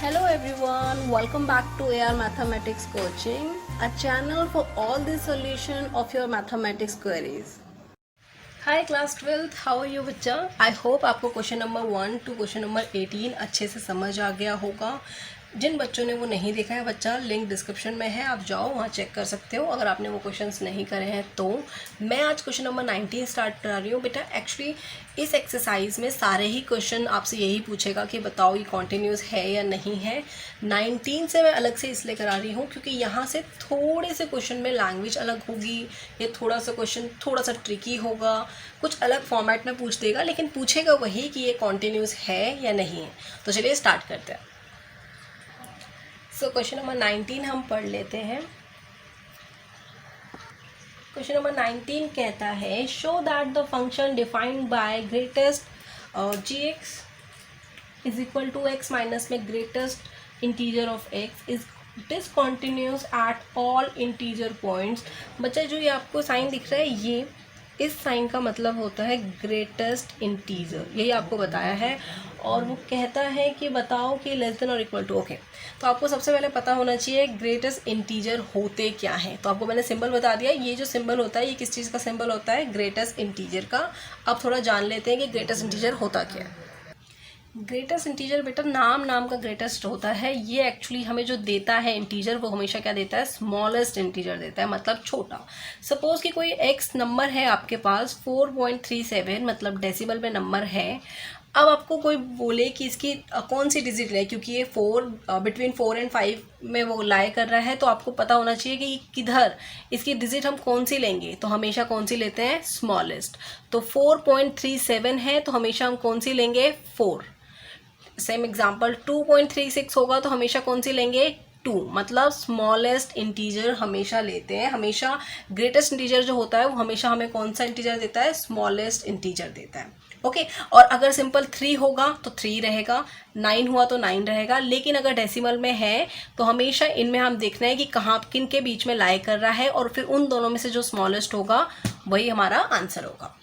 Hello everyone, welcome back to AR Mathematics Coaching, a channel for all the solution of your mathematics queries. Hi class 12th, how are you बच्चा? I hope आपको question number 1 to question number 18 अच्छे से समझ आ गया होगा. जिन बच्चों ने वो नहीं देखा है बच्चा, लिंक डिस्क्रिप्शन में है, आप जाओ वहाँ चेक कर सकते हो अगर आपने वो क्वेश्चंस नहीं करे हैं. तो मैं आज क्वेश्चन नंबर 19 स्टार्ट करा रही हूँ. बेटा एक्चुअली इस एक्सरसाइज में सारे ही क्वेश्चन आपसे यही पूछेगा कि बताओ ये कॉन्टिन्यूस है या नहीं है. 19 से मैं अलग से इसलिए करा रही हूँ क्योंकि यहाँ से थोड़े से क्वेश्चन में लैंग्वेज अलग होगी, ये थोड़ा सा क्वेश्चन थोड़ा सा ट्रिकी होगा, कुछ अलग फॉर्मेट में पूछ देगा, लेकिन पूछेगा वही कि ये कॉन्टिन्यूस है या नहीं है. तो चलिए स्टार्ट करते हैं. सो क्वेश्चन नंबर 19 हम पढ़ लेते हैं. क्वेश्चन नंबर 19 कहता है show that the function defined by greatest gx is equal to x minus में greatest integer of x is discontinuous at all integer points. बच्चा जो ये आपको साइन दिख रहा है, ये इस साइन का मतलब होता है ग्रेटेस्ट इंटीजर, यही आपको बताया है. और वो कहता है कि बताओ कि लेस देन और इक्वल टू. ओके, तो आपको सबसे पहले पता होना चाहिए ग्रेटेस्ट इंटीजर होते क्या हैं. तो आपको मैंने सिंबल बता दिया. ये जो सिंबल होता है ये किस चीज़ का सिंबल होता है? ग्रेटेस्ट इंटीजर का. अब थोड़ा जान लेते हैं कि ग्रेटेस्ट इंटीजर होता क्या है. ग्रेटेस्ट इंटीजर बेटा नाम का ग्रेटेस्ट होता है. ये एक्चुअली हमें जो देता है इंटीजर वो हमेशा क्या देता है? स्मॉलेस्ट इंटीजर देता है, मतलब छोटा. सपोज कि कोई एक्स नंबर है आपके पास 4.37, मतलब डेसिमल में नंबर है. अब आपको कोई बोले कि इसकी कौन सी डिजिट ले, क्योंकि ये 4 बिटवीन 4 और 5 में वो लाई कर रहा है, तो आपको पता होना चाहिए कि किधर इसकी डिजिट हम कौन सी लेंगे. तो हमेशा कौन सी लेते हैं? स्मॉलेस्ट. तो 4.37 है तो हमेशा हम कौन सी लेंगे? 4. सेम एग्जाम्पल 2.36 होगा तो हमेशा कौन सी लेंगे? 2. मतलब स्मॉलेस्ट इंटीजर हमेशा लेते हैं. हमेशा ग्रेटेस्ट इंटीजर जो होता है वो हमेशा हमें कौन सा इंटीजर देता है? स्मॉलेस्ट इंटीजर देता है. ओके, और अगर सिंपल 3 होगा तो 3 रहेगा, 9 हुआ तो 9 रहेगा. लेकिन अगर डेसिमल में है तो हमेशा इनमें हम देखना है कि कहाँ किन के बीच में लाई कर रहा है, और फिर उन दोनों में से जो स्मॉलेस्ट होगा वही हमारा आंसर होगा.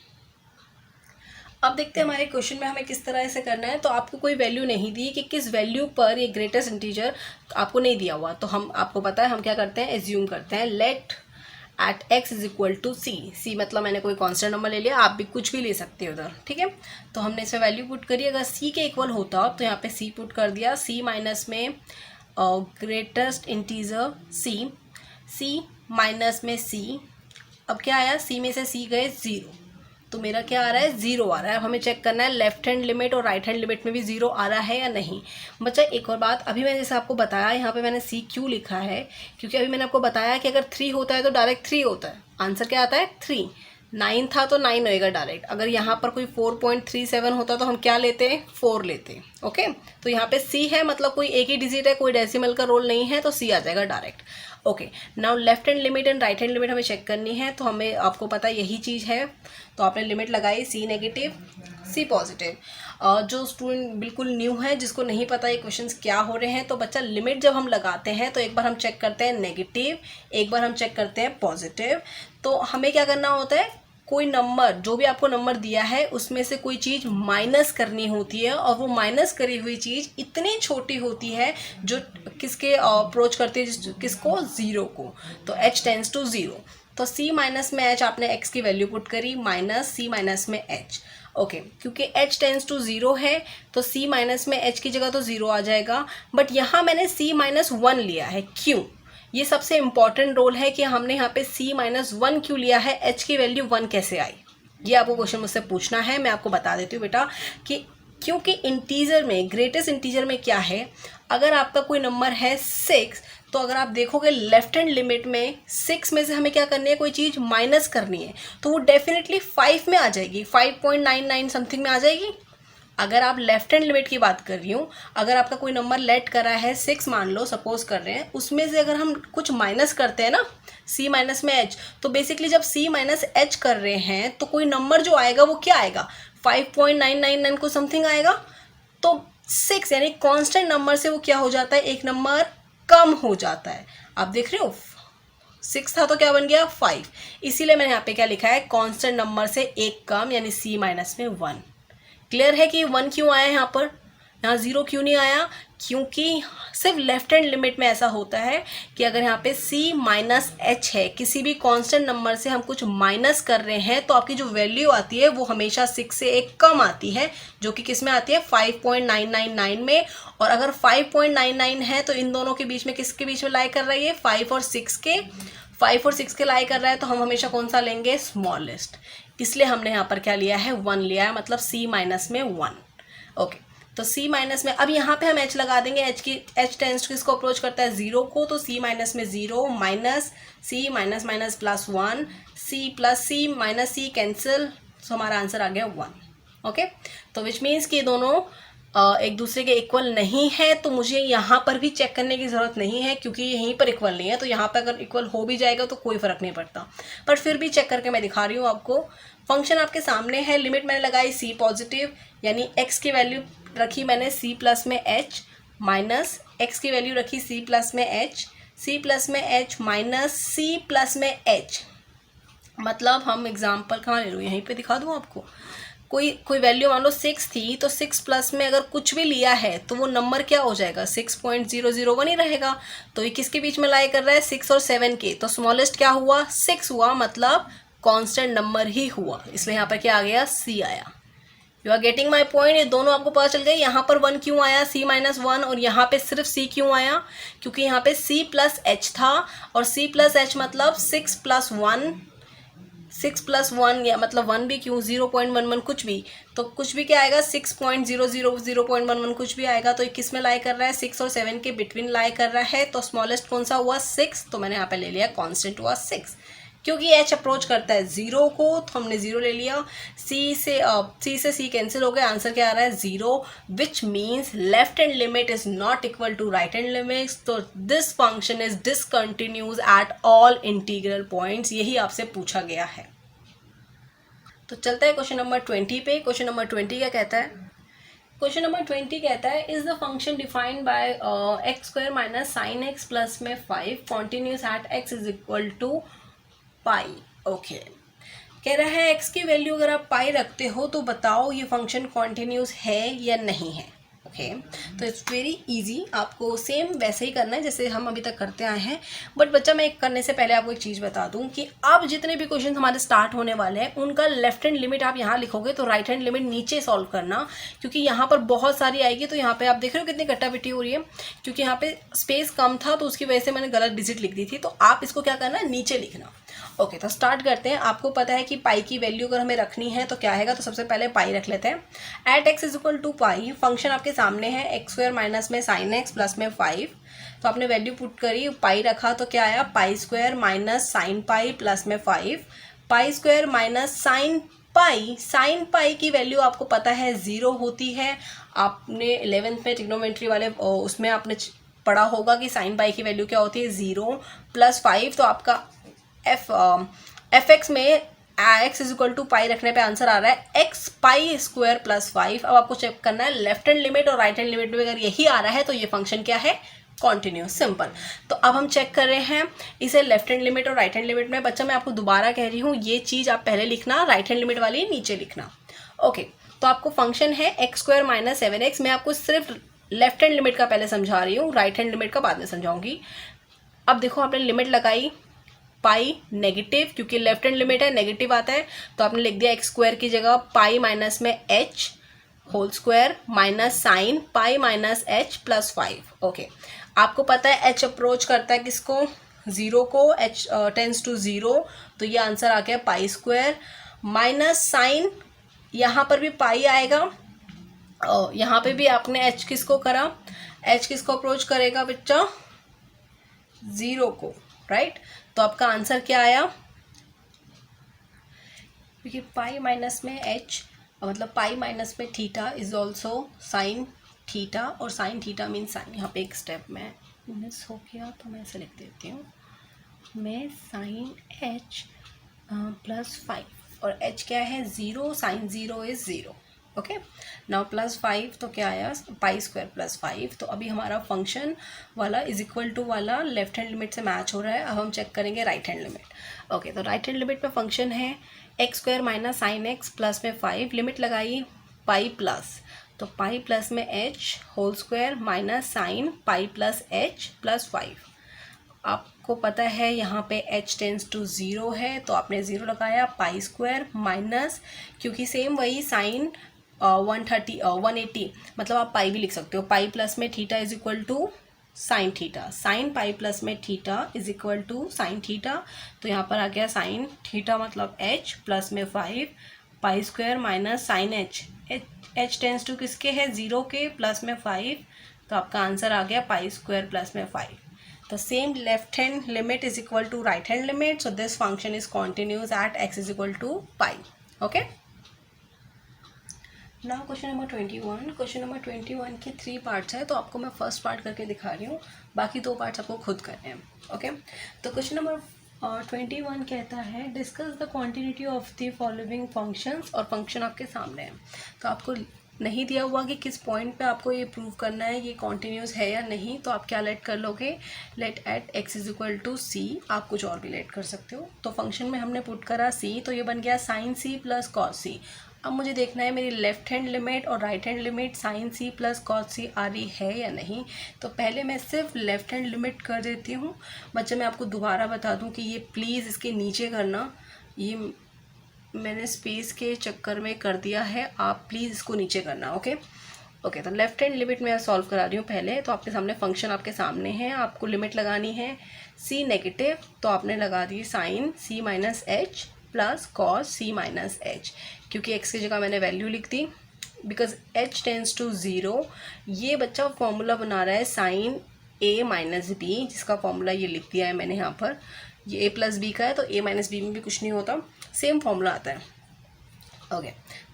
अब देखते हैं हमारे क्वेश्चन में हमें किस तरह से करना है. तो आपको कोई वैल्यू नहीं दी कि किस वैल्यू पर ये ग्रेटेस्ट इंटीजर आपको नहीं दिया हुआ, तो हम आपको पता है हम क्या करते हैं? एज्यूम करते हैं let at x is equal to c मतलब मैंने कोई कांस्टेंट नंबर ले लिया, आप भी कुछ भी ले सकते हो उधर. ठीक है, तो हमने इसमें वैल्यू पुट करी. अगर c के इक्वल होता तो यहाँ पे c पुट कर दिया. c माइनस में ग्रेटेस्ट इंटीजर c माइनस में c. अब क्या आया? c में से c गए 0, तो मेरा क्या आ रहा है? 0 आ रहा है. अब हमें चेक करना है लेफ्ट हैंड लिमिट और राइट हैंड लिमिट में भी 0 आ रहा है या नहीं. बच्चा एक और बात, अभी मैंने जैसे आपको बताया, यहाँ पे मैंने सी क्यों लिखा है, क्योंकि अभी मैंने आपको बताया कि अगर 3 होता है तो डायरेक्ट 3 होता है. आंसर क्या आता है? 3. 9 था तो 9 होएगा डायरेक्ट. अगर यहाँ पर कोई 4.37 होता तो हम क्या लेते? 4 लेते. ओके, तो यहाँ पे सी है, मतलब कोई एक ही डिजिट है, कोई डेसिमल का रोल नहीं है, तो सी आ जाएगा direct. Okay, now left hand limit and right hand limit हमें चेक करनी है. तो हमें आपको पता यही चीज़ है, तो आपने लिमिट लगाई सी नेगेटिव सी पॉजिटिव. जो स्टूडेंट बिल्कुल न्यू है, जिसको नहीं पता ये क्वेश्चंस क्या हो रहे हैं, तो बच्चा लिमिट जब हम लगाते हैं तो एक बार हम चेक करते हैं नेगेटिव, एक बार हम चेक करते हैं पॉजिटिव. तो हमें क्या करना होता है? कोई नंबर, जो भी आपको नंबर दिया है उसमें से कोई चीज़ माइनस करनी होती है, और वो माइनस करी हुई चीज़ इतनी छोटी होती है जो किसके अप्रोच करती है? किसको? 0 को. तो h टेंस टू 0. तो c माइनस में h आपने x की वैल्यू पुट करी, माइनस c माइनस में h. ओके, क्योंकि h टेंस टू 0 है तो c माइनस में h की जगह तो 0 आ जाएगा. बट यहाँ मैंने c माइनस 1 लिया है. क्यों? ये सबसे इंपॉर्टेंट रोल है कि हमने यहाँ पे c माइनस 1 क्यों लिया है, h की वैल्यू 1 कैसे आई. ये आपको क्वेश्चन मुझसे पूछना है. मैं आपको बता देती हूँ बेटा कि क्योंकि इंटीजर में, ग्रेटेस्ट इंटीजर में क्या है, अगर आपका कोई नंबर है 6, तो अगर आप देखोगे लेफ्ट हैंड लिमिट में 6 में से हमें क्या करनी है? कोई चीज़ माइनस करनी है, तो वो डेफिनेटली 5 में आ जाएगी, 5.99 समथिंग में आ जाएगी. अगर आप लेफ्ट हैंड लिमिट की बात कर रही हूँ, अगर आपका कोई नंबर लेट करा है 6 मान लो, सपोज कर रहे हैं, उसमें से अगर हम कुछ माइनस करते हैं ना c माइनस में h, तो बेसिकली जब c माइनस h कर रहे हैं तो कोई नंबर जो आएगा वो क्या आएगा? 5.999 को समथिंग आएगा. तो 6 यानी कांस्टेंट नंबर से वो क्या हो जाता है? एक नंबर कम हो जाता है. आप देख रहे हो 6 था तो क्या बन गया? 5. इसीलिए मैंने यहाँ पे क्या लिखा है? कांस्टेंट नंबर से एक कम, यानी c माइनस में 1. क्लियर है कि 1 क्यों आया है यहाँ पर? यहाँ 0 क्यों नहीं आया? क्योंकि सिर्फ लेफ्ट हैंड लिमिट में ऐसा होता है कि अगर यहाँ पे c माइनस एच है, किसी भी कांस्टेंट नंबर से हम कुछ माइनस कर रहे हैं, तो आपकी जो वैल्यू आती है वो हमेशा 6 से एक कम आती है, जो कि किस में आती है? 5.999 में। और अगर 5.99 है तो इन दोनों के बीच में, किसके बीच में लाई कर रही है? 5 और 6 के लाई कर रहा है, तो हम हमेशा कौन सा लेंगे? स्मॉलेस्ट। इसलिए हमने यहाँ पर क्या लिया है? 1 लिया है, मतलब c माइनस में 1। ओके, तो c माइनस में अब यहाँ पे हम h लगा देंगे। h टेंस किसको अप्रोच करता है? 0 को, तो c माइनस में 0 minus c minus minus plus 1, c plus c minus c cancel, तो हमारा आंसर आ गया 1। ओके, तो विच मीन्स कि दोनों एक दूसरे के इक्वल नहीं है, तो मुझे यहाँ पर भी चेक करने की ज़रूरत नहीं है क्योंकि यहीं पर इक्वल नहीं है। तो यहाँ पर अगर इक्वल हो भी जाएगा तो कोई फ़र्क नहीं पड़ता, पर फिर भी चेक करके मैं दिखा रही हूँ आपको। फंक्शन आपके सामने है, लिमिट मैंने लगाई c पॉजिटिव, यानी x की वैल्यू रखी मैंने c प्लस में h, माइनस x की वैल्यू रखी c प्लस में h माइनस c प्लस में h। मतलब हम एग्जाम्पल कहाँ ले लूँ? यहीं पे दिखा दूँ आपको। कोई वैल्यू मान लो 6 थी, तो 6 प्लस में अगर कुछ भी लिया है तो वो नंबर क्या हो जाएगा? 6.001 ही रहेगा। तो ये किसके बीच में लाई कर रहा है? 6 और 7 के। तो स्मॉलेस्ट क्या हुआ? 6 हुआ, मतलब कांस्टेंट नंबर ही हुआ, इसलिए यहाँ पर क्या आ गया? c आया। You are getting my point? ये दोनों आपको पता चल गए। यहाँ पर 1 क्यों आया? c minus 1। और यहाँ पे सिर्फ c क्यों आया? क्योंकि यहाँ पे c प्लस h था, और c प्लस h मतलब 6 प्लस 1 या मतलब 1 भी क्यों? 0.11 कुछ भी, तो कुछ भी क्या आएगा? 6.00 कुछ भी आएगा। तो ये किस में लाई कर रहा है? 6 और 7 के बिटवीन लाई कर रहा है। तो स्मॉलेस्ट कौन सा हुआ? 6। तो मैंने यहाँ पे ले लिया कांस्टेंट हुआ 6। क्योंकि h अप्रोच करता है 0 को, तो हमने 0 ले लिया। c से c कैंसिल हो गया, आंसर क्या आ रहा है? 0, which means left hand limit is not equal to right hand limit. तो this function is discontinuous at all integral points, यही आपसे पूछा गया है। तो चलता है क्वेश्चन नंबर 20 पे। क्वेश्चन नंबर 20 क्या कहता है? क्वेश्चन नंबर 20 कहता है, is the function defined by x square minus sine x plus में 5 continuous at x is equal to pi. Okay, कह रहा है एक्स की वैल्यू अगर आप पाई रखते हो तो बताओ ये फंक्शन कॉन्टिन्यूस है या नहीं है। ओके, तो इट्स वेरी इजी, आपको सेम वैसे ही करना है जैसे हम अभी तक करते आए हैं। बट बच्चा, मैं करने से पहले आपको एक चीज़ बता दूं कि अब जितने भी क्वेश्चन हमारे स्टार्ट होने वाले हैं उनका लेफ्ट हैंड लिमिट आप यहाँ लिखोगे तो राइट हैंड लिमिट नीचे सॉल्व करना, क्योंकि यहाँ पर बहुत सारी आएगी। तो यहाँ पे आप देख रहे हो कितनी कट्टाबिट्टी हो रही है, क्योंकि यहाँ पे स्पेस कम था तो उसकी वजह से मैंने गलत डिजिट लिख दी थी। तो आप इसको क्या करना है? नीचे लिखना। ओके, तो स्टार्ट करते हैं। आपको पता है कि पाई की वैल्यू अगर हमें रखनी है तो क्या आएगा? तो सबसे पहले पाई रख लेते हैं। At x is equal to pi, function आपके सामने है एक्स स्क्वायर माइनस में साइन एक्स प्लस में 5। तो आपने वैल्यू पुट करी, पाई रखा, तो क्या आया? Pi square minus sine pi plus में 5। पाई स्क्वायर माइनस साइन पाई की वैल्यू आपको पता है 0 होती है। आपने 11th में ट्रिग्नोमेट्री वाले उसमें आपने पढ़ा होगा कि साइन पाई की वैल्यू क्या होती है? 0 प्लस 5। तो आपका एफ एक्स में एक्स इज इक्वल टू पाई रखने पे आंसर आ रहा है एक्स पाई स्क्वायर प्लस 5। अब आपको चेक करना है लेफ्ट हैंड लिमिट और राइट हैंड लिमिट में अगर यही आ रहा है तो ये फंक्शन क्या है? कॉन्टिन्यूस। सिंपल। तो अब हम चेक कर रहे हैं इसे लेफ्ट हैंड लिमिट और राइट हैंड लिमिट में। बच्चा, मैं आपको दोबारा कह रही हूँ, ये चीज़ आप पहले लिखना, राइट हैंड लिमिट वाली नीचे लिखना। ओके, तो आपको फंक्शन है एक्स स्क्वायर माइनस 7x। मैं आपको सिर्फ लेफ्ट हैंड लिमिट का पहले समझा रही हूँ, राइट हैंड लिमिट का बाद में समझाऊंगी। अब देखो, आपने लिमिट लगाई पाई नेगेटिव, क्योंकि लेफ्ट हैंड लिमिट है, नेगेटिव आता है, तो आपने लिख दिया एक्स स्क्वायर की जगह पाई माइनस में h whole square minus sine pi minus h plus 5। Okay, आपको पता है एच अप्रोच करता है किसको? 0 को। एच टेंस टू 0, तो ये आंसर आ गया पाई स्क्वायर माइनस साइन, यहाँ पर भी पाई आएगा, यहाँ पे भी आपने एच किसको करा? एच किसको अप्रोच करेगा बच्चा? 0 को, राइट। तो आपका आंसर क्या आया? क्योंकि पाई माइनस में एच मतलब पाई माइनस में theta is also sine theta, और साइन थीटा मीन साइन। यहाँ पे एक स्टेप में मिस हो गया तो मैं ऐसे लिख देती हूँ, मैं साइन एच प्लस 5, और एच क्या है? 0, sine 0 is 0। Okay, now plus 5, तो क्या आया? Pi square plus 5। तो अभी हमारा फंक्शन वाला इज इक्वल टू वाला लेफ्ट हैंड लिमिट से मैच हो रहा है। अब हम चेक करेंगे राइट हैंड लिमिट। ओके, तो राइट हैंड लिमिट में फंक्शन है x square minus sine x plus में 5, लिमिट लगाई पाई प्लस, तो पाई प्लस में h whole square minus sine pi plus H plus 5। आपको पता है यहाँ पे h टेंस टू 0 है तो आपने 0 लगाया, पाई स्क्वायर माइनस, क्योंकि सेम वही साइन 180 मतलब आप पाई भी लिख सकते हो, पाई प्लस में theta is equal to sine theta, sine pi plus में theta is equal to sine theta. तो यहाँ पर आ गया साइन थीटा मतलब h प्लस में 5 pi square minus sine h tends to किसके है 0 के, प्लस में 5, तो आपका आंसर आ गया पाई स्क्वायर प्लस में 5। The same left hand limit is equal to right hand limit, so this function is continuous at x is equal to pi. Okay. Now question number 21. Question number 21 के 3 parts है, तो आपको मैं first part करके दिखा रही हूँ, बाकी 2 पार्ट्स आपको खुद करने हैं। ओके तो क्वेश्चन नंबर 21 कहता है discuss the quantity of the following functions, और फंक्शन आपके सामने है, तो आपको नहीं दिया हुआ कि किस पॉइंट पे आपको ये प्रूव करना है ये कॉन्टिन्यूस है या नहीं, तो आप क्या लेट कर लोगे, let at x is equal to c, आप कुछ और भी लेट कर सकते हो। तो फंक्शन में हमने पुट करा c, तो ये बन गया sine c plus cos c. अब मुझे देखना है मेरी लेफ्ट हैंड लिमिट और right hand limit sine c plus cos c आ रही है या नहीं। तो पहले मैं सिर्फ लेफ्ट हैंड लिमिट कर देती हूँ। बच्चे मैं आपको दोबारा बता दूँ कि ये प्लीज़ इसके नीचे करना, ये मैंने स्पेस के चक्कर में कर दिया है, आप प्लीज़ इसको नीचे करना। ओके तो लेफ्ट हैंड लिमिट मैं सॉल्व करा रही हूँ पहले। तो आपके सामने फंक्शन आपके सामने है, आपको लिमिट लगानी है c नेगेटिव, तो आपने लगा दी sine c minus h plus cos c minus h, क्योंकि x की जगह मैंने वैल्यू लिख दी बिकॉज h टेंस टू 0। ये बच्चा फॉर्मूला बना रहा है साइन a माइनस बी, जिसका फॉर्मूला ये लिख दिया है मैंने यहाँ पर, ये a प्लस बी का है तो a माइनस बी में भी कुछ नहीं होता, सेम फॉर्मूला आता है। ओके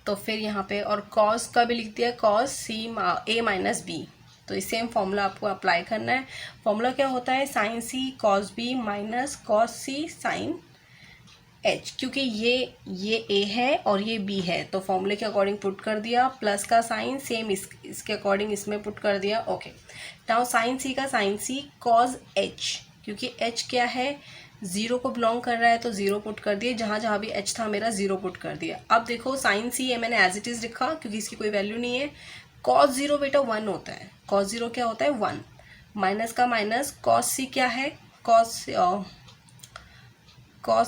तो फिर यहाँ पे और कॉस का भी लिख दिया, cos c a minus b, तो इस सेम फॉर्मूला आपको अप्लाई करना है। फॉर्मूला क्या होता है, साइन सी कॉस बी माइनस कॉस सी साइन एच, क्योंकि ये a है और ये b है, तो फॉर्मूले के अकॉर्डिंग पुट कर दिया, प्लस का साइन सेम इसके अकॉर्डिंग इसमें पुट कर दिया। ओके नाउ साइन सी का साइन सी कॉस एच, क्योंकि h क्या है 0 को बिलोंग कर रहा है तो 0 पुट कर दिए, जहाँ जहाँ भी h था मेरा 0 पुट कर दिया। अब देखो साइन सी है मैंने एज इट इज़ लिखा क्योंकि इसकी कोई वैल्यू नहीं है। कॉस 0 बेटा 1 होता है, कॉस 0 क्या होता है 1, माइनस का माइनस, कॉस सी क्या है, कॉस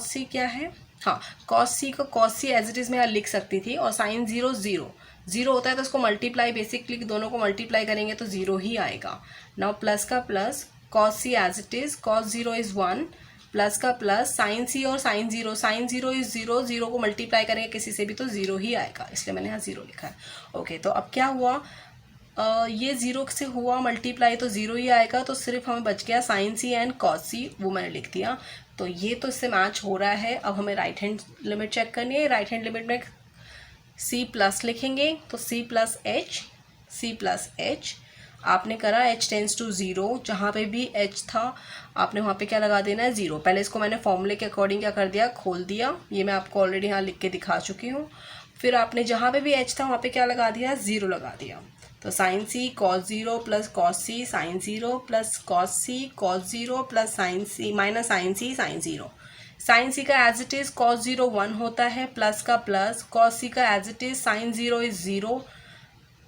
सी क्या है, हाँ कॉस सी को cos c as it is मैं लिख सकती थी, और साइन 0 होता है तो उसको मल्टीप्लाई, बेसिकली दोनों को मल्टीप्लाई करेंगे तो 0 ही आएगा। नाउ प्लस का plus, cos c as it is, cos 0 is 1, plus का प्लस, साइन सी और साइन 0 इज 0 को मल्टीप्लाई करेंगे किसी से भी तो 0 ही आएगा, इसलिए मैंने यहाँ 0 लिखा है। ओके तो अब क्या हुआ, ये 0 से हुआ मल्टीप्लाई तो 0 ही आएगा, तो सिर्फ हमें बच गया साइन सी एंड कॉस सी, वो मैंने लिख दिया। तो ये तो इससे मैच हो रहा है। अब हमें राइट हैंड लिमिट चेक करनी है। राइट हैंड लिमिट में c प्लस लिखेंगे तो c प्लस एच आपने करा h टेंस टू 0, जहाँ पे भी h था आपने वहाँ पे क्या लगा देना है 0। पहले इसको मैंने फॉर्मूले के अकॉर्डिंग क्या कर दिया, खोल दिया, ये मैं आपको ऑलरेडी यहाँ लिख के दिखा चुकी हूँ। फिर आपने जहाँ पे भी h था वहाँ पे क्या लगा दिया, 0 लगा दिया। तो साइन सी कॉस 0 प्लस कॉस सी साइन 0 प्लस कॉस सी कॉस 0 प्लस साइन सी माइनस साइन सी साइन 0। साइन सी का एज इट इज़ कॉस 0 1 होता है, प्लस का प्लस, कॉस सी का as it is sine 0 is 0,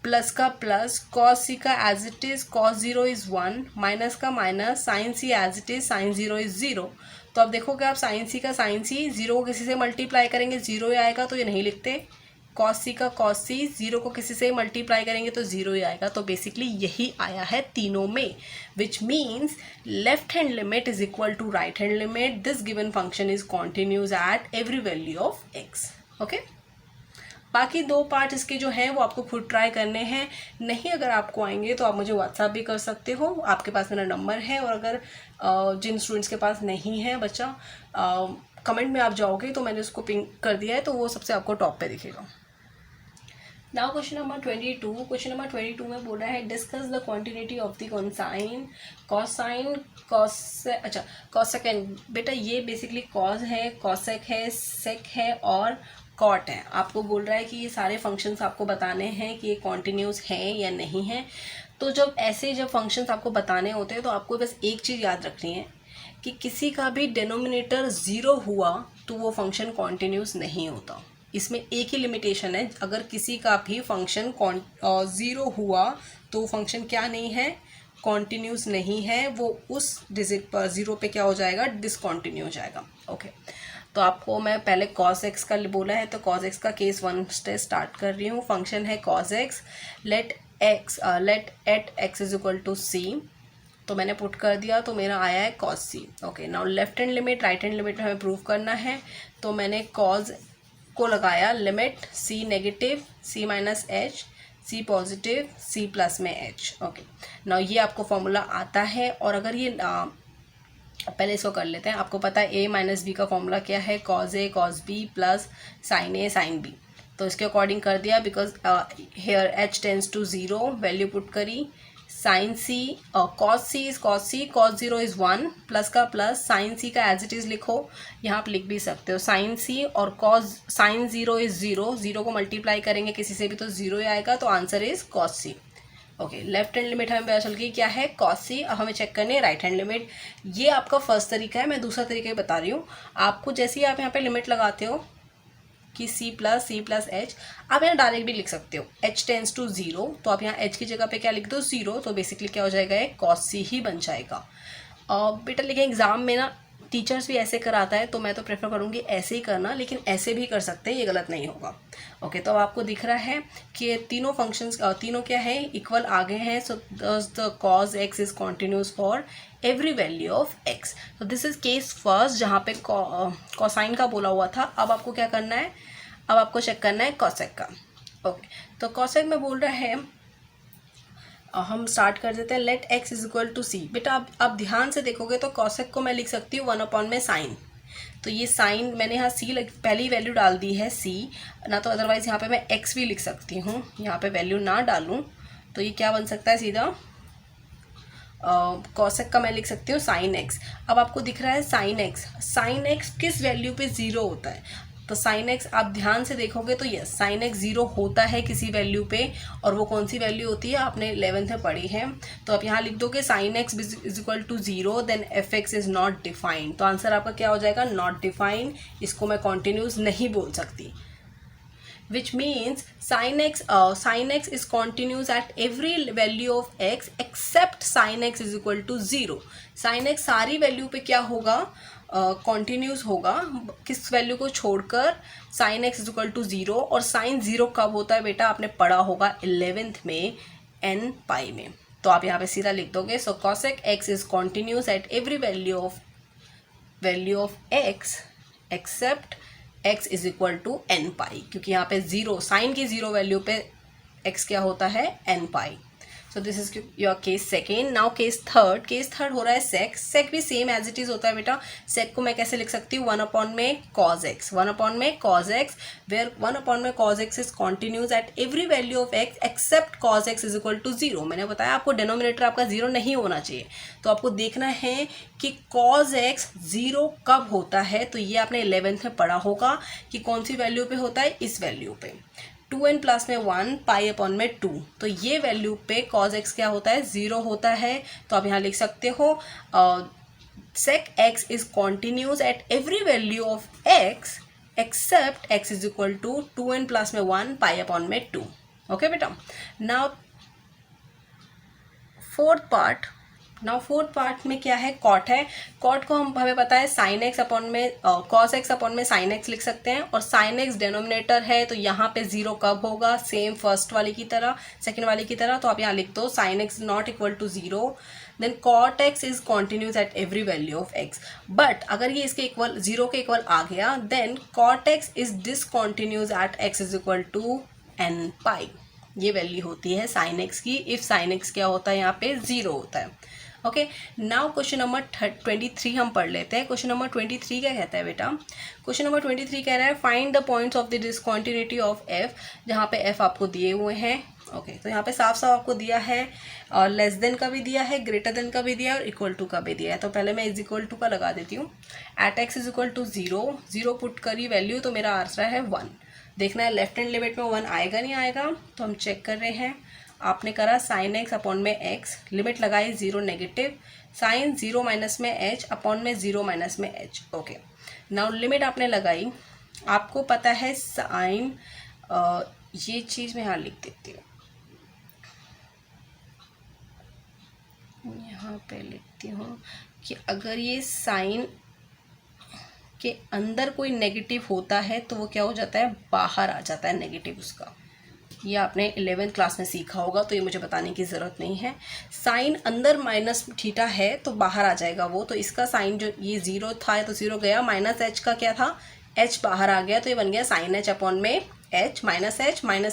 plus का प्लस, कॉस सी का as it is cos 0 is 1, minus का minus, sine c as it is sine 0 is 0। तो अब देखोगे आप साइन सी का साइन सी 0 को किसी से मल्टीप्लाई करेंगे 0 ही आएगा, तो ये नहीं लिखते। कॉस सी का कॉस सी 0 को किसी से मल्टीप्लाई करेंगे तो 0 ही आएगा। तो बेसिकली यही आया है तीनों में, which means left hand limit is equal to right hand limit, this given function is continues at every value of x। Okay बाकी 2 पार्ट इसके जो हैं वो आपको खुद ट्राई करने हैं। नहीं अगर आपको आएंगे तो आप मुझे व्हाट्सएप भी कर सकते हो, आपके पास मेरा नंबर है। और अगर जिन स्टूडेंट्स के पास नहीं है बच्चा, कमेंट में आप जाओगे तो मैंने उसको पिंक कर दिया है, तो वो सबसे आपको टॉप पे दिखेगा। नाउ क्वेश्चन नंबर 22 में बोल रहा है discuss the quantity of the cosine, cosecant. बेटा ये बेसिकली कॉस है, कॉसेक है, सेक है और कॉट है। आपको बोल रहा है कि ये सारे फंक्शंस आपको बताने हैं कि ये कॉन्टिन्यूस हैं या नहीं है। तो जब फंक्शंस आपको बताने होते हैं तो आपको बस एक चीज़ याद रखनी है कि किसी का भी डिनोमिनेटर 0 हुआ तो वो फंक्शन कॉन्टिन्यूस नहीं होता। इसमें एक ही लिमिटेशन है, अगर किसी का भी फंक्शन 0 हुआ तो फंक्शन क्या नहीं है, कॉन्टिन्यूस नहीं है, वो उस डिजिट पर 0 पे क्या हो जाएगा, डिसकॉन्टिन्यू हो जाएगा। ओके, तो आपको मैं पहले cos x का बोला है, तो cos x का केस 1 से स्टार्ट कर रही हूँ। फंक्शन है cos x, let at x is equal to c, तो मैंने पुट कर दिया तो मेरा आया है cos c। Okay, now left hand limit right hand limit में हमें प्रूव करना है, तो मैंने cos को लगाया limit c negative c minus H, c positive c plus में h। ओके, नाउ ये आपको फॉर्मूला आता है, और अगर ये पहले इसको कर लेते हैं। आपको पता है a माइनस बी का फॉर्मूला क्या है, cos a cos b plus sine a sine b, तो इसके अकॉर्डिंग कर दिया, because here h tends to 0, value put करी, sine c cos c is cos c, cos 0 is 1, plus का plus, sine c का as it is लिखो, यहाँ आप लिख भी सकते हो साइन c, और cos साइन 0 इज 0, 0 को मल्टीप्लाई करेंगे किसी से भी तो 0 ही आएगा, तो answer is cos c। Okay, left hand limit हमें पता चल गई क्या है, cos c। अब हमें चेक करनी है राइट हैंड लिमिट। ये आपका फर्स्ट तरीका है, मैं दूसरा तरीका ही बता रही हूँ आपको। जैसे ही आप यहाँ पे लिमिट लगाते हो कि c प्लस h, आप यहाँ डायरेक्ट भी लिख सकते हो, h टेंस टू 0, तो आप यहाँ h की जगह पे क्या लिख दो, 0, तो बेसिकली क्या हो जाएगा, ये cos c ही बन जाएगा। बेटा लेकिन एग्जाम में ना टीचर्स भी ऐसे कराता है, तो मैं तो प्रेफर करूँगी ऐसे ही करना, लेकिन ऐसे भी कर सकते हैं, ये गलत नहीं होगा। ओके, तो अब आपको दिख रहा है कि तीनों फंक्शंस तीनों क्या है, इक्वल आगे हैं, so the cos x is continuous for every value of x। तो दिस इज केस फर्स्ट, जहाँ पे कोसाइन का बोला हुआ था। अब आपको क्या करना है, अब आपको चेक करना है कॉसेक का। ओके, तो कॉसेक में बोल रहा है, हम स्टार्ट कर देते हैं, let x is equal to c। बेटा अब ध्यान से देखोगे तो कॉसेक को मैं लिख सकती हूँ 1 में साइन, तो ये साइन मैंने यहाँ c पहली वैल्यू डाल दी है c ना, तो अदरवाइज यहाँ पे मैं x भी लिख सकती हूँ, यहाँ पे वैल्यू ना डालूँ तो ये क्या बन सकता है, सीधा कॉसेक का मैं लिख सकती हूँ साइन x। अब आपको दिख रहा है साइन x किस वैल्यू पे 0 होता है, तो साइन x आप ध्यान से देखोगे तो यस, साइन x 0 होता है किसी वैल्यू पे, और वो कौन सी वैल्यू होती है, आपने 11th में पढ़ी है। तो आप यहाँ लिख दोगे sine x is equal to 0, then fx is not defined, तो आंसर आपका क्या हो जाएगा, नॉट डिफाइंड। इसको मैं कॉन्टिन्यूस नहीं बोल सकती, which means sin x is continuous at every value of x except sin x is equal to 0। sin x सारी वैल्यू पे क्या होगा, कॉन्टिन्यूस होगा, किस वैल्यू को छोड़कर, sin x is equal to 0। और sin 0 कब होता है बेटा, आपने पढ़ा होगा 11th में n पाई में, तो आप यहाँ पे सीधा लिख दोगे, सो cosec x is continuous at every value of x except x is equal to n pi, क्योंकि यहाँ पे 0 साइन की 0 वैल्यू पे x क्या होता है, n pi. So this is your case second. Now case third हो रहा है सेक भी सेम एज इट इज होता है बेटा। सेक को मैं कैसे लिख सकती हूँ, 1 में cos x, वेयर 1 में cos x is continuous at every value of x except cos x is equal to 0। मैंने बताया आपको डिनोमिनेटर आपका 0 नहीं होना चाहिए, तो आपको देखना है कि cos x 0 कब होता है, तो ये आपने 11th में पढ़ा होगा कि कौन सी वैल्यू पे होता है, इस वैल्यू पे 2n प्लस में 1 पाई अपॉन में 2, तो ये वैल्यू पे cos x क्या होता है, 0 होता है। तो आप यहाँ लिख सकते हो sec x is continuous at every value of x except x is equal to 2n plus में 1 पाई अपॉन में 2। ओके बेटा, नाउ फोर्थ पार्ट में क्या है, कॉट है। कॉट को हमें पता है साइन एक्स अपॉन में कॉस एक्स अपॉन में साइन एक्स लिख सकते हैं, और साइन एक्स डिनोमिनेटर है, तो यहाँ पे 0 कब होगा, सेम फर्स्ट वाली की तरह, सेकंड वाली की तरह, तो आप यहाँ लिख दो sine x not equal to 0, then cot x is continuous at every value of x. But अगर ये इसके इक्वल 0 के इक्वल आ गया, then cot x is discontinuous at x is equal to n pi. ये वैल्यू होती है साइन एक्स की, इफ साइन एक्स क्या होता है, यहाँ पे 0 होता है। ओके, नाउ क्वेश्चन नंबर 23 हम पढ़ लेते हैं। क्वेश्चन नंबर 23 क्या कहता है बेटा, क्वेश्चन नंबर 23 कह रहा है find the points of the discontinuity of F, जहाँ पे एफ आपको दिए हुए हैं। ओके, तो यहाँ पे साफ आपको दिया है, लेस देन का भी दिया है, ग्रेटर देन का भी दिया है, और इक्वल टू का भी दिया है। तो पहले मैं इज इक्वल टू का लगा देती हूँ। At x is equal to 0 put करी वैल्यू, तो मेरा आंसर है 1। देखना है लेफ्ट हैंड लिमिट में 1 आएगा नहीं आएगा, तो हम चेक कर रहे हैं। आपने करा साइन एक्स अपॉन में एक्स, लिमिट लगाई 0 नेगेटिव, साइन 0 माइनस में एच अपॉन में 0 माइनस में एच। ओके, नाउ लिमिट आपने लगाई आपको पता है साइन, ये चीज़ मैं यहाँ लिख देती हूँ, यहाँ पे लिखती हूँ कि अगर ये साइन के अंदर कोई नेगेटिव होता है तो वो क्या हो जाता है, बाहर आ जाता है नेगेटिव उसका। ये आपने 11th क्लास में सीखा होगा, तो ये मुझे बताने की ज़रूरत नहीं है। साइन अंदर माइनस थीटा है तो बाहर आ जाएगा वो, तो इसका साइन जो ये 0 था तो 0 गया, माइनस एच का क्या था, एच बाहर आ गया, तो ये बन गया साइन एच अपॉन में एच, माइनस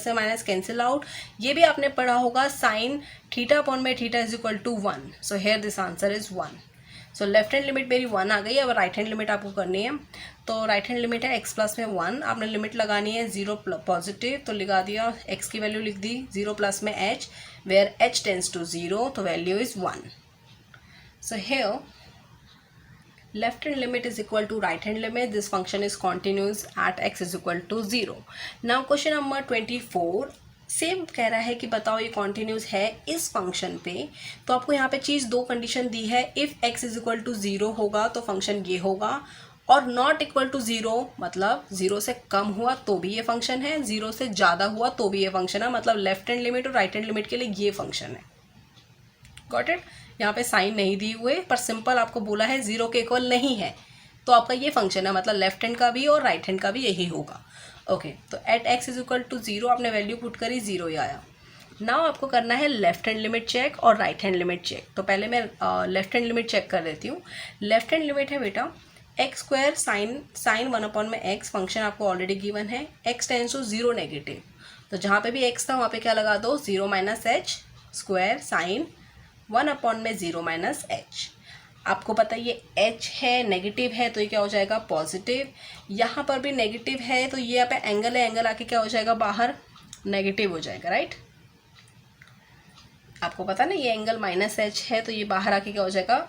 से माइनस कैंसिल आउट। ये भी आपने पढ़ा होगा, साइन थीटा अपॉन में theta is equal to 1, so here this answer is 1। So left hand limit मेरी 1 आ गई। अब राइट हैंड लिमिट आपको करनी है, तो राइट हैंड लिमिट है x प्लस में 1, आपने लिमिट लगानी है 0 पॉजिटिव, तो लगा दिया, x की वैल्यू लिख दी 0 प्लस में h, where h tends to 0, तो value is 1। So here left hand limit is equal to right hand limit. This function is continuous at x is equal to 0. Now question number 24 same कह रहा है कि बताओ ये continuous है इस function पे, तो आपको यहाँ पे चीज़ दो कंडीशन दी है, if x is equal to 0 होगा तो फंक्शन ये होगा, और नॉट इक्वल टू 0 मतलब 0 से कम हुआ तो भी ये फंक्शन है, 0 से ज़्यादा हुआ तो भी ये फंक्शन है, मतलब लेफ्ट हैंड लिमिट और राइट हैंड लिमिट के लिए ये फंक्शन है। Got it? यहाँ पे साइन नहीं दिए हुए, पर सिंपल आपको बोला है 0 के इक्वल नहीं है, तो आपका ये फंक्शन है, मतलब लेफ्ट हैंड का भी और राइट हैंड का भी यही होगा। ओके, तो at x is equal to 0 आपने वैल्यू पुट करी, 0 ही आया। नाउ आपको करना है लेफ्ट हैंड लिमिट चेक और राइट हैंड लिमिट चेक। तो पहले मैं लेफ्ट हैंड लिमिट चेक कर देती हूँ। लेफ्ट हैंड लिमिट है बेटा एक्स स्क्वायर साइन 1 अपॉन में एक्स, फंक्शन आपको ऑलरेडी गिवन है, एक्स टेंस टू 0 नेगेटिव, तो जहाँ पे भी एक्स था वहाँ पे क्या लगा दो, 0 minus H square sine 1 upon में 0 माइनस एच। आपको पता है ये h है, नेगेटिव है, तो ये क्या हो जाएगा, पॉजिटिव। यहाँ पर भी नेगेटिव है, तो ये यहाँ पे एंगल है, एंगल आके क्या हो जाएगा, बाहर नेगेटिव हो जाएगा, राइट। आपको पता ना ये एंगल माइनस एच है, तो ये बाहर आके क्या हो जाएगा,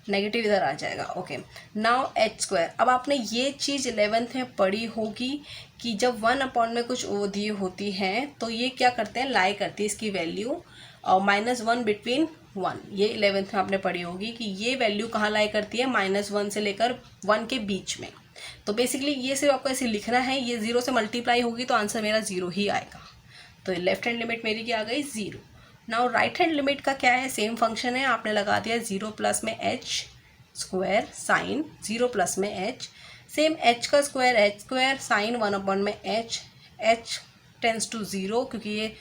नेगेटिव इधर आ जाएगा। Okay, now H square. अब आपने ये चीज़ 11th में पढ़ी होगी कि जब 1 अपॉन में कुछ वो दी होती हैं तो ये क्या करते हैं, लाई करती है इसकी वैल्यू और -1 बिटवीन 1, ये 11th में आपने पढ़ी होगी कि ये वैल्यू कहाँ लाई करती है, -1 से लेकर 1 के बीच में। तो बेसिकली ये सिर्फ आपको ऐसे लिखना है, ये 0 से मल्टीप्लाई होगी तो आंसर मेरा 0 ही आएगा। तो लेफ्ट हैंड लिमिट मेरी क्या आ गई, 0। नाउ राइट हैंड लिमिट का क्या है, सेम फंक्शन है, आपने लगा दिया 0 प्लस में एच स्क्वायर साइन 0 प्लस में एच, सेम एच का square H square sine 1 upon में एच, एच टेंस टू 0 क्योंकि ये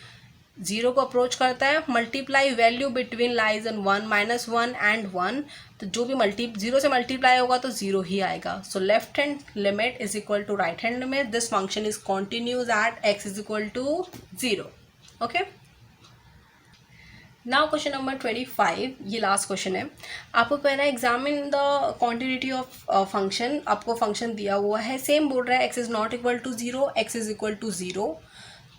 0 को अप्रोच करता है, multiply value between lies in 1 -1 and 1, तो जो भी 0 से मल्टीप्लाई होगा तो 0 ही आएगा। So left hand limit is equal to right hand limit, this function is continues at x is equal to 0। Okay, now question number 25, ये लास्ट क्वेश्चन है। आपको कहना है examine the quantity of function, आपको फंक्शन दिया हुआ है, same बोल रहा है x is not equal to 0, x is equal to 0,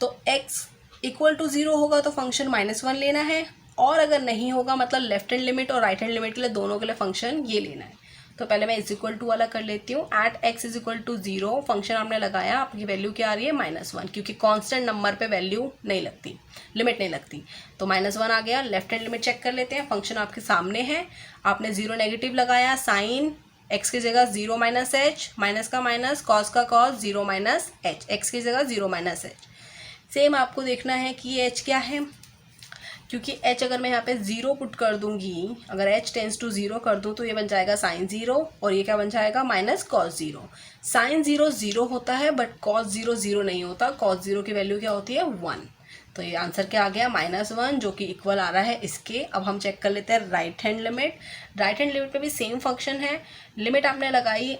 तो x इक्वल टू 0 होगा तो फंक्शन -1 लेना है, और अगर नहीं होगा मतलब लेफ्ट हैंड लिमिट और राइट हैंड लिमिट के लिए दोनों के लिए फंक्शन ये लेना है। तो पहले मैं इज इक्वल टू वाला कर लेती हूँ। At x is equal to 0 function आपने लगाया, आपकी वैल्यू क्या आ रही है, -1, क्योंकि कांस्टेंट नंबर पे वैल्यू नहीं लगती, लिमिट नहीं लगती, तो -1 आ गया। लेफ्ट हैंड लिमिट चेक कर लेते हैं, फंक्शन आपके सामने है, आपने 0 नेगेटिव लगाया, साइन x की जगह 0 माइनस एच, माइनस का माइनस, कॉस का कॉस, 0 माइनस एच, एक्स की जगह 0 माइनस एच। सेम आपको देखना है कि ये h क्या है, क्योंकि h अगर मैं यहाँ पे 0 पुट कर दूंगी, अगर h टेंस टू 0 कर दूँ तो ये बन जाएगा साइन 0, और ये क्या बन जाएगा, माइनस कॉस 0। साइन 0 0 होता है बट कॉस 0 0 नहीं होता, कॉस 0 की वैल्यू क्या होती है, 1। तो ये आंसर क्या आ गया, -1, जो कि इक्वल आ रहा है इसके। अब हम चेक कर लेते हैं right hand limit. Right hand limit पे भी सेम फंक्शन है, लिमिट आपने लगाई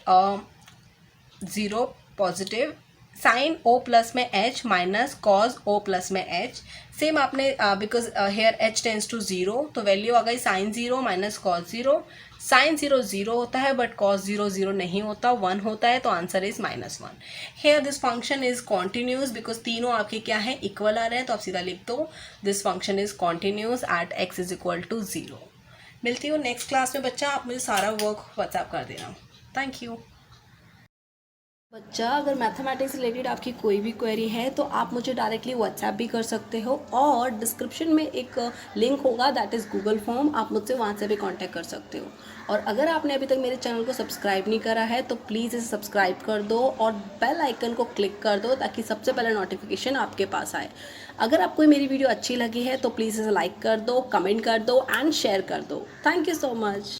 0 पॉजिटिव साइन o प्लस में h minus cos o plus में h, सेम आपने because here h tends to 0, तो वैल्यू आ गई साइन 0 माइनस कॉज 0। साइन 0 0 होता है बट कॉज 0 0 नहीं होता, 1 होता है, तो answer is -1। Here this function is continuous because तीनों आपके क्या है, इक्वल आ रहे हैं, तो आप सीधा लिख दो this function is continuous at x is equal to 0। मिलती हूँ नेक्स्ट क्लास में बच्चा, आप मुझे सारा वर्क व्हाट्सएप कर देना। Thank you. बच्चा, अगर मैथमेटिक्स रिलेटेड आपकी कोई भी क्वेरी है तो आप मुझे डायरेक्टली व्हाट्सएप भी कर सकते हो, और डिस्क्रिप्शन में एक लिंक होगा, दैट इज़ गूगल फॉर्म, आप मुझसे वहाँ से भी कांटेक्ट कर सकते हो। और अगर आपने अभी तक मेरे चैनल को सब्सक्राइब नहीं करा है तो प्लीज़ इसे सब्सक्राइब कर दो और बेल आइकन को क्लिक कर दो ताकि सबसे पहले नोटिफिकेशन आपके पास आए। अगर आपको मेरी वीडियो अच्छी लगी है तो प्लीज़ इसे लाइक कर दो, कमेंट कर दो एंड शेयर कर दो। Thank you so much.